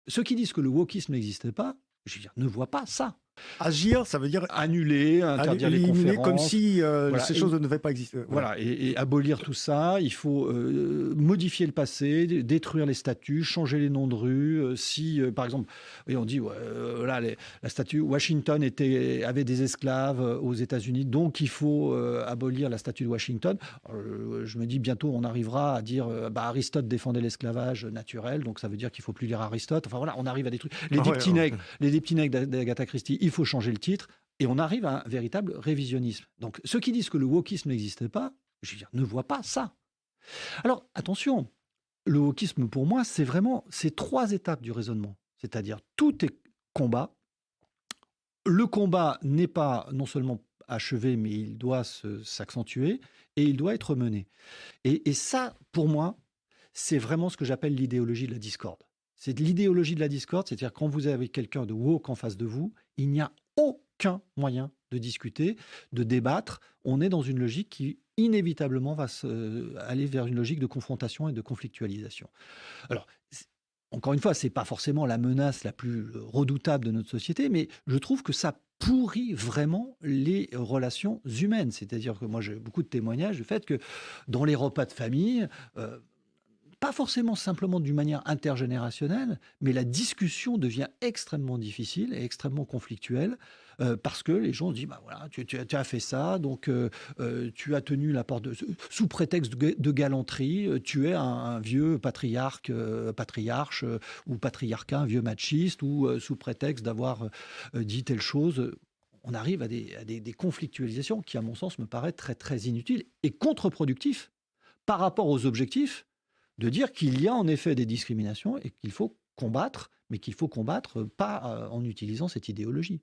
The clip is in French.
ceux qui disent que le wokisme n'existait pas, je veux dire, ne voient pas ça. Agir, ça veut dire Annuler, interdire les éliminer conférences. comme si Voilà. ces choses ne devaient pas exister. Voilà, et abolir tout ça. Il faut modifier le passé, détruire les statues, changer les noms de rues. Si, par exemple, oui, on dit, là, la statue Washington avait des esclaves aux États-Unis, donc il faut abolir la statue de Washington. Je me dis, bientôt, on arrivera à dire, Aristote défendait l'esclavage naturel, donc ça veut dire qu'il faut plus lire Aristote. Enfin voilà, on arrive à des trucs. Les dix petits nègres d'Agatha Christie, il faut changer le titre. Et on arrive à un véritable révisionnisme. Donc, ceux qui disent que le wokisme n'existait pas, je veux dire, ne voient pas ça. Alors, attention, le wokisme, pour moi, c'est vraiment ces 3 étapes du raisonnement. C'est-à-dire, tout est combat. Le combat n'est pas non seulement achevé, mais il doit s'accentuer et il doit être mené. Et ça, pour moi, c'est vraiment ce que j'appelle l'idéologie de la discorde. C'est l'idéologie de la discorde, c'est-à-dire quand vous avez quelqu'un de woke en face de vous, il n'y a aucun moyen de discuter, de débattre. On est dans une logique qui inévitablement va aller vers une logique de confrontation et de conflictualisation. Alors, encore une fois, c'est pas forcément la menace la plus redoutable de notre société, mais je trouve que ça pourrit vraiment les relations humaines. C'est-à-dire que moi, j'ai beaucoup de témoignages du fait que dans les repas de famille, pas forcément simplement d'une manière intergénérationnelle, mais la discussion devient extrêmement difficile et extrêmement conflictuelle parce que les gens se disent, voilà, tu as fait ça, donc tu as tenu la porte sous prétexte de galanterie, tu es un vieux patriarche ou patriarcat, un vieux machiste, ou sous prétexte d'avoir dit telle chose. On arrive à des conflictualisations qui, à mon sens, me paraissent très, très inutiles et contre-productifs par rapport aux objectifs de dire qu'il y a en effet des discriminations et qu'il faut combattre, mais qu'il faut combattre pas en utilisant cette idéologie.